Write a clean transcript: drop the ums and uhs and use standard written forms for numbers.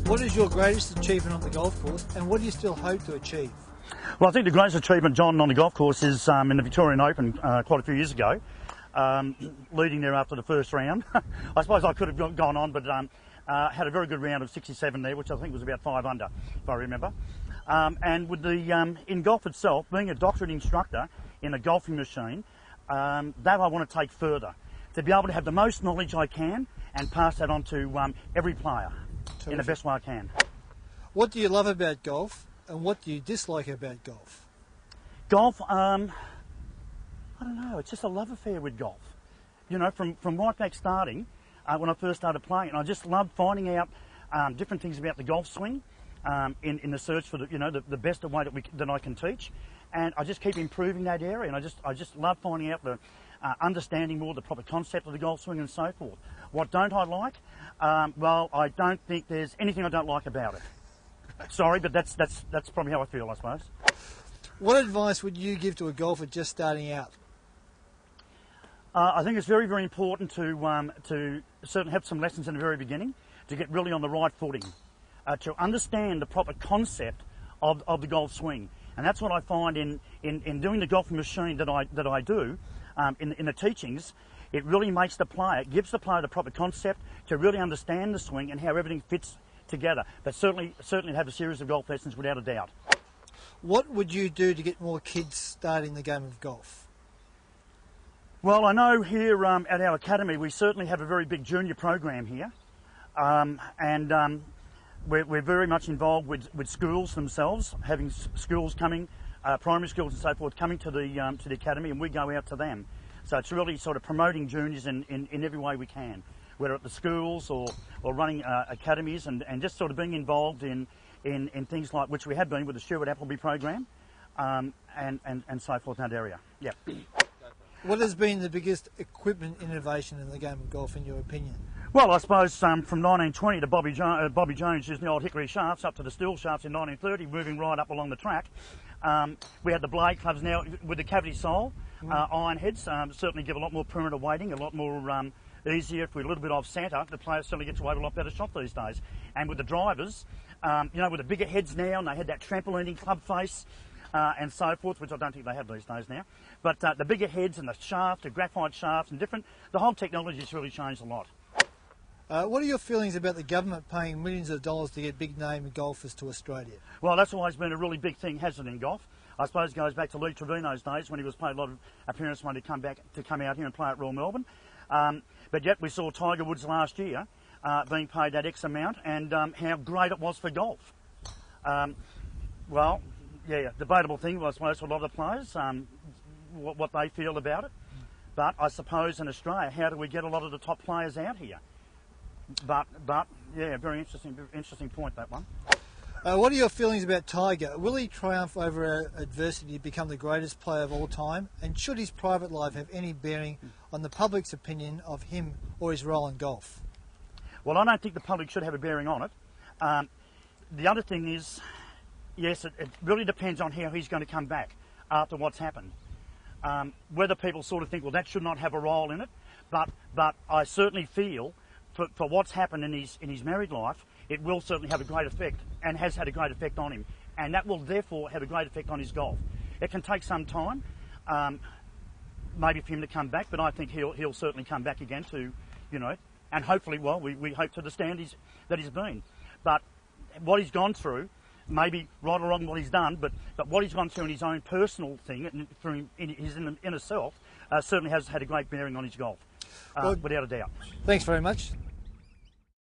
What is your greatest achievement on the golf course, and what do you still hope to achieve? Well, I think the greatest achievement, John, on the golf course is in the Victorian Open quite a few years ago, leading there after the first round. I suppose I could have gone on, but had a very good round of 67 there, which I think was about 5 under, if I remember. And with the in golf itself, being a doctorate instructor in a golfing machine, that I want to take further, to be able to have the most knowledge I can and pass that on to every player in the best way I can. What do you love about golf, and what do you dislike about golf? Golf, I don't know, it's just a love affair with golf. You know, from right back starting, when I first started playing, and I just love finding out different things about the golf swing in the search for the best way that I can teach, and I just keep improving that area, and I just love finding out the understanding more the proper concept of the golf swing and so forth. What don't I like? Well, I don't think there's anything I don't like about it. Sorry, but that's probably how I feel, I suppose. What advice would you give to a golfer just starting out? I think it's very, very important to certainly have some lessons in the very beginning to get really on the right footing, to understand the proper concept of the golf swing, and that's what I find in doing the golfing machine that I do in the teachings. It really makes the player, gives the player the proper concept to really understand the swing and how everything fits together. But certainly have a series of golf lessons without a doubt. What would you do to get more kids starting the game of golf? Well, I know here at our academy we certainly have a very big junior program here, and we're very much involved with schools themselves, having schools coming, primary schools and so forth, coming to the academy, and we go out to them. So it's really sort of promoting juniors in every way we can, whether at the schools or running academies, and just sort of being involved in things like which we have been with the Stuart Appleby program, and so forth in that area. Yeah. What has been the biggest equipment innovation in the game of golf, in your opinion? Well, I suppose from 1920 to Bobby Jones using the old hickory shafts up to the steel shafts in 1930, moving right up along the track. We had the blade clubs now with the cavity sole, iron heads, certainly give a lot more perimeter weighting, a lot more easier if we're a little bit off centre. The players certainly get to have a lot better shot these days. And with the drivers, with the bigger heads now, and they had that trampolining club face and so forth, which I don't think they have these days now. But the bigger heads and the shaft, the graphite shafts and the whole technology has really changed a lot. What are your feelings about the government paying millions of dollars to get big name golfers to Australia? Well, that's always been a really big thing, hasn't it, in golf? I suppose it goes back to Lee Trevino's days when he was playing a lot of appearances when he come out here and play at Royal Melbourne. But yet we saw Tiger Woods last year being paid that X amount, and how great it was for golf. Well, yeah, debatable thing, I suppose, for a lot of the players, what they feel about it. But I suppose in Australia, how do we get a lot of the top players out here? But yeah, very interesting point, that one. What are your feelings about Tiger? Will he triumph over adversity to become the greatest player of all time? And should his private life have any bearing on the public's opinion of him or his role in golf? Well, I don't think the public should have a bearing on it. The other thing is, yes, it really depends on how he's going to come back after what's happened. Whether people sort of think, well, that should not have a role in it, but I certainly feel for what's happened in his married life, it will certainly have a great effect, and has had a great effect on him, and that will therefore have a great effect on his golf. It can take some time, maybe for him to come back, but I think he'll certainly come back again to, and hopefully, well, we hope to the standards that he's been. But what he's gone through, maybe right or wrong what he's done, but what he's gone through in his own personal thing, in his inner self, certainly has had a great bearing on his golf, without a doubt. Thanks very much.